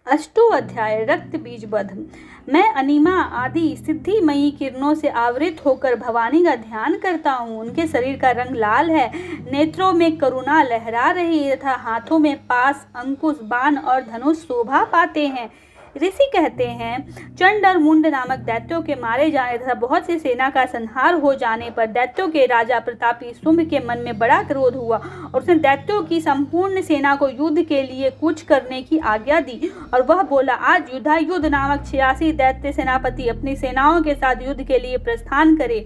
अष्टो अध्याय रक्त बीज वध। मैं अनिमा आदि सिद्धिमयी किरणों से आवृत होकर भवानी का ध्यान करता हूँ। उनके शरीर का रंग लाल है, नेत्रों में करुणा लहरा रही है तथा हाथों में पास, अंकुश, बाण और धनुष शोभा पाते हैं। ऋषि कहते हैं, चंड और मुंड नामक दैत्यों के मारे जाने तथा बहुत सी सेना का संहार हो जाने पर दैत्यों के राजा प्रतापी शुंभ के मन में बड़ा क्रोध हुआ और उसने दैत्यों की संपूर्ण सेना को युद्ध के लिए कूच करने की आज्ञा दी और वह बोला, आज युद्धायुध नामक 86 दैत्य सेनापति अपनी सेनाओं के साथ युद्ध के लिए प्रस्थान करे।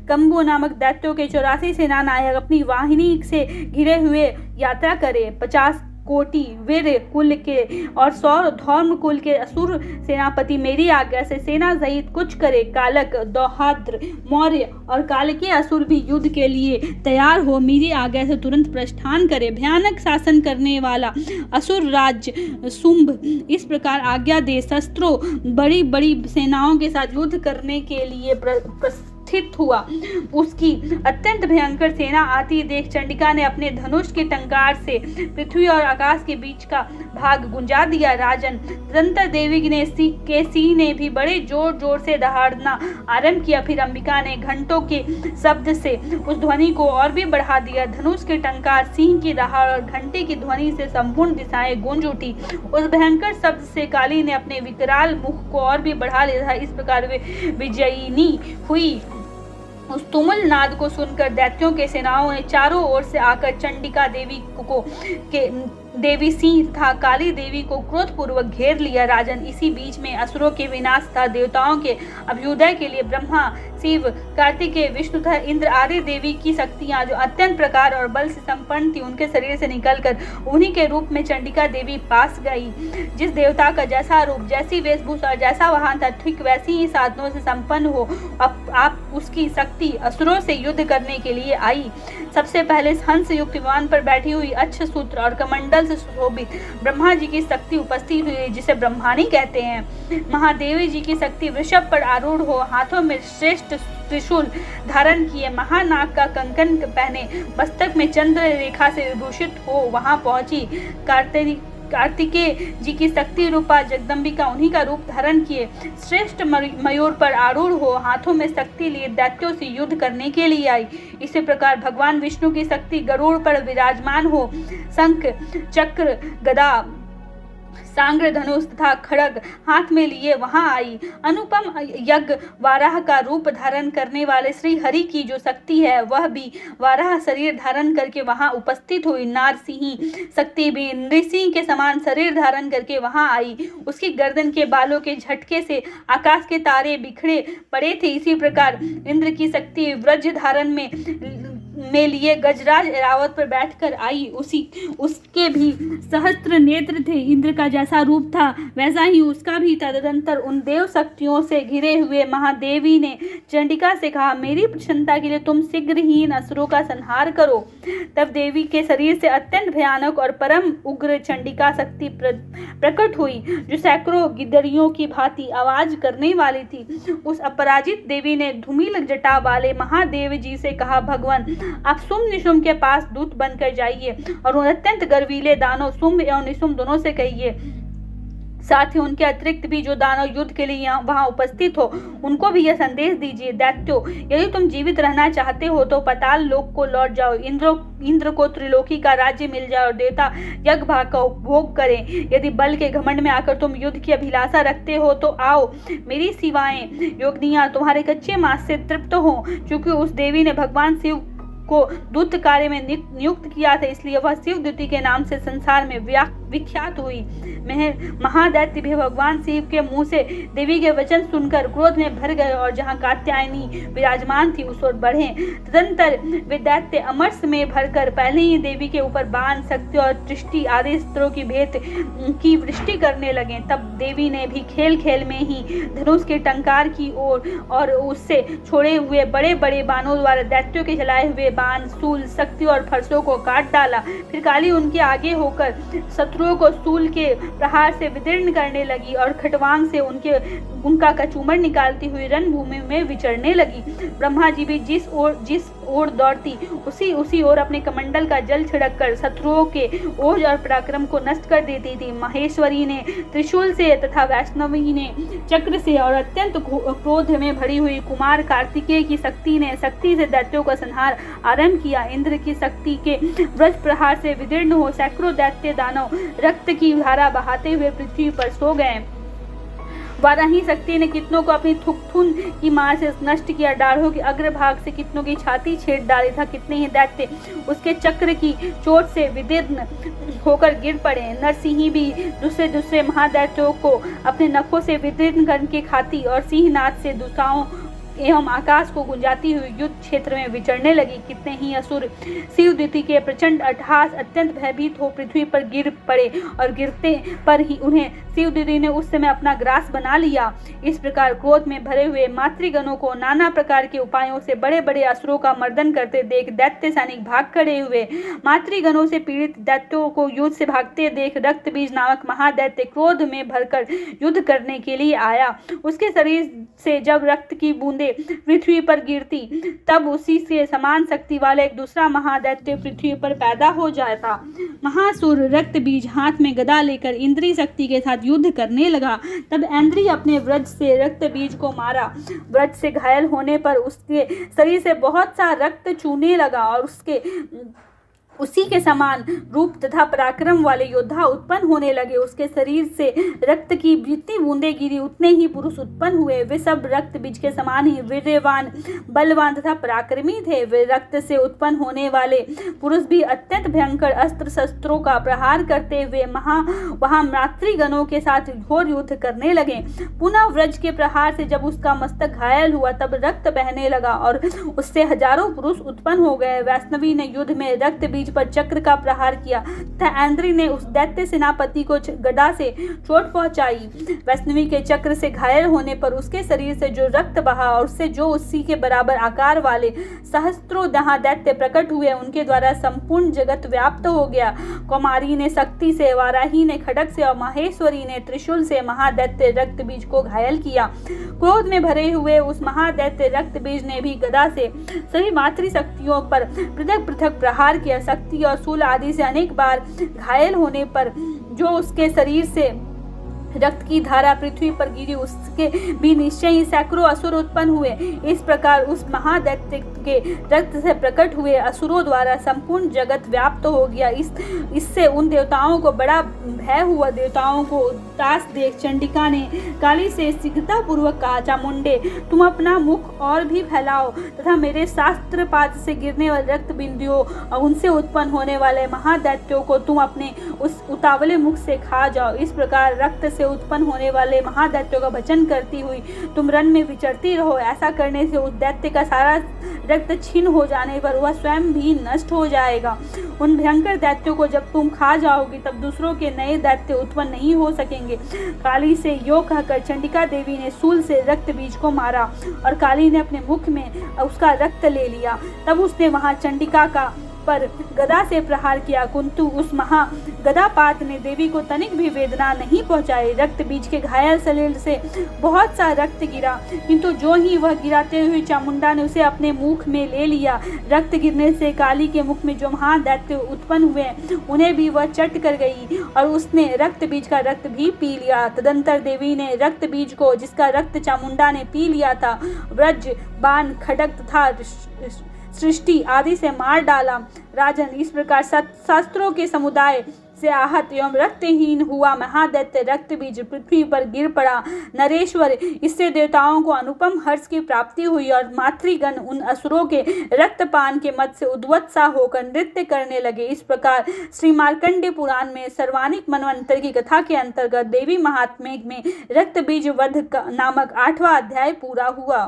कंबु नामक दैत्यों के 84 सेना नायक अपनी वाहिनी से घिरे हुए यात्रा करे। 50 कोटि वीर कुल के और 100 धौर्म कुल के असुर सेनापति मेरी आज्ञा से सेना सहित कुछ करे। कालक, दौहाद्र, मौर्य और कालके असुर भी युद्ध के लिए तैयार हो मेरी आज्ञा से तुरंत प्रस्थान करे। भयानक शासन करने वाला असुर राज्य शुंभ इस प्रकार आज्ञा दे शस्त्रों बड़ी बड़ी सेनाओं के साथ युद्ध करने के लिए स्थित हुआ। उसकी अत्यंत भयंकर सेना आती देख चंडिका ने अपने धनुष के टंकार से पृथ्वी और आकाश के बीच का भाग गुंजा दिया। राजन, तदंतर देवी ने सिंह ने भी बड़े जोर जोर से दहाड़ना आरंभ किया। फिर अंबिका ने घंटों के शब्द से उस ध्वनि को और भी बढ़ा दिया। धनुष के टंकार, सिंह की दहाड़ और घंटे की ध्वनि से संपूर्ण दिशाएं गूंज उठी। उस भयंकर शब्द से काली ने अपने विकराल मुख को और भी बढ़ा लिया। इस प्रकार वे विजयिनी हुई। उस तुमुल नाद को सुनकर दैत्यों के सेनाओं ने चारों ओर से आकर चंडिका देवी देवी सिंह तथा काली देवी को क्रोधपूर्वक घेर लिया। राजन, इसी बीच में असुरों के विनाश तथा देवताओं के अभ्युदय के लिए ब्रह्मा, शिव, कार्तिकेय, विष्णु तथा इंद्र आदि देवी की शक्तियां जो अत्यंत प्रकार और बल से संपन्न थी उनके शरीर से निकलकर उन्हीं के रूप में चंडिका देवी पास गई। जिस देवता का जैसा रूप, जैसी वेशभूषा और जैसा वाहन था, ठीक वैसी ही साधनों से संपन्न हो आप उसकी शक्ति असुरों से युद्ध करने के लिए आई। सबसे पहले हंस युक्त विमान पर बैठी हुई अक्षसूत्र और कमंडल से सुशोभित ब्रह्मा जी की शक्ति उपस्थित हुई, जिसे ब्रह्माणी कहते हैं। महादेवी जी की शक्ति वृषभ पर आरूढ़ हो, हाथों में श्रेष्ठ त्रिशूल धारण किए, महानाग का कंकन पहने, मस्तक में चंद्र रेखा से विभूषित हो वहां पहुंची। कार्तिकेय जी की शक्ति रूपा जगदम्बिका उन्हीं का रूप धारण किए श्रेष्ठ मयूर पर आरूढ़ हो, हाथों में शक्ति लिए दैत्यों से युद्ध करने के लिए आई। इसी प्रकार भगवान विष्णु की शक्ति गरुड़ पर विराजमान हो, शंख, चक्र, गदा, सांग्र, धनुष तथा खड्ग हाथ में लिए वहां आई। अनुपम यज्ञ वाराह का रूप धारण करने वाले श्री हरि की जो शक्ति है वह भी वाराह शरीर धारण करके वहां उपस्थित हुई। नारसिंही शक्ति भी नृसिंह के समान शरीर धारण करके वहां आई। उसकी गर्दन के बालों के झटके से आकाश के तारे बिखरे पड़े थे। इसी प्रकार इंद्र की शक्ति व्रज धारण में लिए गजराज ऐरावत पर बैठकर आई। उसके भी सहस्त्र नेत्र थे। इंद्र का जैसा रूप था वैसा ही उसका भी। तदनंतर उन देव शक्तियों से घिरे हुए महादेवी ने चंडिका से कहा, मेरी प्रसन्नता के लिए तुम शीघ्र ही इन असुरों का संहार करो। तब देवी के शरीर से अत्यंत भयानक और परम उग्र चंडिका शक्ति प्रकट हुई, जो सैकड़ों गिद्दरियों की भांति आवाज करने वाली थी। उस अपराजित देवी ने धूमिल जटा वाले महादेव जी से कहा, भगवान, आप शुंभ निशुंभ के पास दूत बनकर जाइए और उन अत्यंत गर्वीले दानव शुंभ एवं निशुंभ दोनों से कहिए, साथ ही उनके अतिरिक्त भी जो दानव युद्ध के लिए वहां उपस्थित हो उनको भी यह संदेश दीजिए, दैत्यों, यदि तुम जीवित रहना चाहते हो तो पाताल लोक को लौट जाओ। इंद्र को त्रिलोकी का राज्य मिल जाए और देवता यज्ञ भाग का उपभोग करें। यदि बल के घमंड में आकर तुम युद्ध की अभिलाषा रखते हो तो आओ, मेरी सेवाएं योगिनियां तुम्हारे कच्चे मांस से तृप्त हो। चूंकि उस देवी ने भगवान शिव को दूत कार्य में नियुक्त किया था, इसलिए वह शिव द्युति के नाम से संसार में विख्यात हुई। महादैत्य भी भगवान शिव के मुंह से देवी के वचन सुनकर क्रोध में भर गए और जहां कात्यायनी विराजमान थी उस ओर बढ़े। तदंतर वे दैत्य अमरस में भरकर पहले ही देवी के ऊपर बाण, शक्ति और दृष्टि आदि अस्त्रों की भेंट की वृष्टि करने लगे। तब देवी ने भी खेल खेल में ही धनुष के टंकार की ओर और उससे छोड़े हुए बड़े बड़े बाणों द्वारा दैत्यों के चलाए हुए बाण, सूल, शक्ति और फरसों को काट डाला। फिर काली उनके आगे होकर शत्रुओं को सूल के प्रहार से विदीर्ण करने लगी और खटवांग से उनके उनका कचूमर निकालती हुई रणभूमि में विचरने लगी। ब्रह्मा जी भी जिस ओर दौड़ती उसी ओर अपने कमंडल का जल छिड़क कर शत्रुओं के ओज और पराक्रम को नष्ट कर देती थी। महेश्वरी ने त्रिशूल से तथा वैष्णवी ने चक्र से और अत्यंत क्रोध में भरी हुई कुमार कार्तिकेय की शक्ति ने शक्ति से दैत्यों का संहार आरंभ किया। इंद्र की शक्ति के वज्र प्रहार से विदीर्ण हो सैकड़ों दैत्य दानव रक्त की धारा बहाते हुए पृथ्वी पर सो गए। वाराही शक्ति ने कितनों को अपनी थुकथुन की मार से नष्ट किया। डाढ़ों के अग्रभाग से कितनों की छाती छेद डाली था। कितने ही दैत्य उसके चक्र की चोट से विदीर्ण होकर गिर पड़े। नरसिंही भी दूसरे महादैत्यों को अपने नखों से विदीर्ण करके खाती और सिंहनाद से दुसाओं एवं आकाश को गुंजाती हुई युद्ध क्षेत्र में विचरने लगी। कितने ही असुर शिवदूती के प्रचंड अट्टहास अत्यंत भयभीत हो पृथ्वी पर गिर पड़े और गिरते पर ही उन्हें शिवदूती ने उस समय अपना ग्रास बना लिया। इस प्रकार क्रोध में भरे हुए मातृगणों को नाना प्रकार के उपायों से बड़े बड़े असुरों का मर्दन करते देख दैत्य सैनिक भाग खड़े हुए। मातृगणों से पीड़ित दैत्यों को युद्ध से भागते देख रक्तबीज नामक महादैत्य क्रोध में भरकर युद्ध करने के लिए आया। उसके शरीर से जब रक्त की बूंदें पृथ्वी पर गिरती तब उसी से समान शक्ति वाला एक दूसरा महादैत्य पृथ्वी पर पैदा हो जाता। महासुर रक्तबीज हाथ में गदा लेकर इंद्री शक्ति के साथ युद्ध करने लगा। तब इंद्री अपने वज्र से रक्तबीज को मारा। वज्र से घायल होने पर उसके शरीर से बहुत सा रक्त चूने लगा और उसी के समान रूप तथा पराक्रम वाले योद्धा उत्पन्न होने लगे। उसके शरीर से रक्त की जितनी बूंदें गिरी उतने ही पुरुष उत्पन्न हुए। वे सब रक्त बीज के समान ही वीर्यवान, बलवान तथा पराक्रमी थे। वे रक्त से उत्पन्न होने वाले पुरुष भी अत्यंत भयंकर अस्त्र शस्त्रों का प्रहार करते हुए वहां मातृगणों के साथ घोर युद्ध करने लगे। पुनः वज्र के प्रहार से जब उसका मस्तक घायल हुआ तब रक्त बहने लगा और उससे हजारों पुरुष उत्पन्न हो गए। वैष्णवी ने युद्ध में रक्त बीज पर चक्र का प्रहार किया तथा इंद्री ने उस दैत्य सेनापति को गदा से चोट पहुंचाई। वैष्णवी के चक्र से घायल होने पर उसके शरीर से जो रक्त बहा और उससे जो उसी के बराबर आकार वाले सहस्त्रों दैत्य प्रकट हुए उनके द्वारा संपूर्ण जगत व्याप्त हो गया। कुमारी ने शक्ति से, वाराही ने खड्ग से और माहेश्वरी ने त्रिशूल से महादैत्य रक्तबीज को घायल किया। क्रोध में भरे हुए उस महादैत्य रक्तबीज ने भी गदा से सभी मातृ शक्तियों पर पृथक पृथक प्रहार किया। शक्ति और शूल आदि से अनेक बार घायल होने पर जो उसके शरीर से रक्त की धारा पृथ्वी पर गिरी उसके भी निश्चय ही सैकड़ों असुर उत्पन्न हुए। इस प्रकार उस महादैत्य के रक्त से प्रकट हुए असुरों द्वारा संपूर्ण जगत व्याप्त हो गया। इससे उन देवताओं को बड़ा भय हुआ। देवताओं को उदास देख चंडिका ने काली से शीघ्रता पूर्वक कहा, चामुंडे तुम अपना मुख और भी फैलाओ तथा मेरे शास्त्र पाद से गिरने वाले रक्त बिंदुओं और उनसे उत्पन्न होने वाले महादैत्यों को तुम अपने उस उतावले मुख से खा जाओ। इस प्रकार रक्त से उत्पन्न होने वाले महादैत्यों का भजन करती हुई तुम रण में विचरती रहो। ऐसा करने से उस दैत्य का सारा रक्त छीन हो जाने पर वह स्वयं भी नष्ट हो जाएगा। उन भयंकर दैत्यों को जब तुम खा जाओगी तब दूसरों के नए दैत्य उत्पन्न नहीं हो सकेंगे। काली से यो कहकर चंडिका देवी ने शूल से रक्त बीज को मारा और काली ने अपने मुख में उसका रक्त ले लिया। तब उसने वहां चंडिका का पर गदा से प्रहार किया, किंतु उस महा गदापात ने देवी को तनिक भी वेदना नहीं पहुंचाई। रक्त बीज के घायल शरीर से बहुत सा रक्त गिरा, किंतु जो ही वह गिराते हुए चामुंडा ने उसे अपने मुख में ले लिया। रक्त गिरने से काली के मुख में जो महादैत्य उत्पन्न हुए उन्हें भी वह चट कर गई और उसने रक्त बीज का रक्त भी पी लिया। तदंतर देवी ने रक्त बीज को, जिसका रक्त चामुंडा ने पी लिया था, वज्र, बाण, खड्ग तथा सृष्टि आदि से मार डाला। राजन, इस प्रकार शास्त्रों के समुदाय से आहत एवं रक्तहीन हुआ महादैत्य रक्त बीज पृथ्वी पर गिर पड़ा। नरेश्वर, इससे देवताओं को अनुपम हर्ष की प्राप्ति हुई और मातृगण उन असुरों के रक्तपान के मत से उद्वत्सा होकर नृत्य करने लगे। इस प्रकार श्री मार्कंडेय पुराण में सर्वानिक मनवंतर की कथा के अंतर्गत देवी महात्म्य में रक्त बीज वध नामक 8वां अध्याय पूरा हुआ।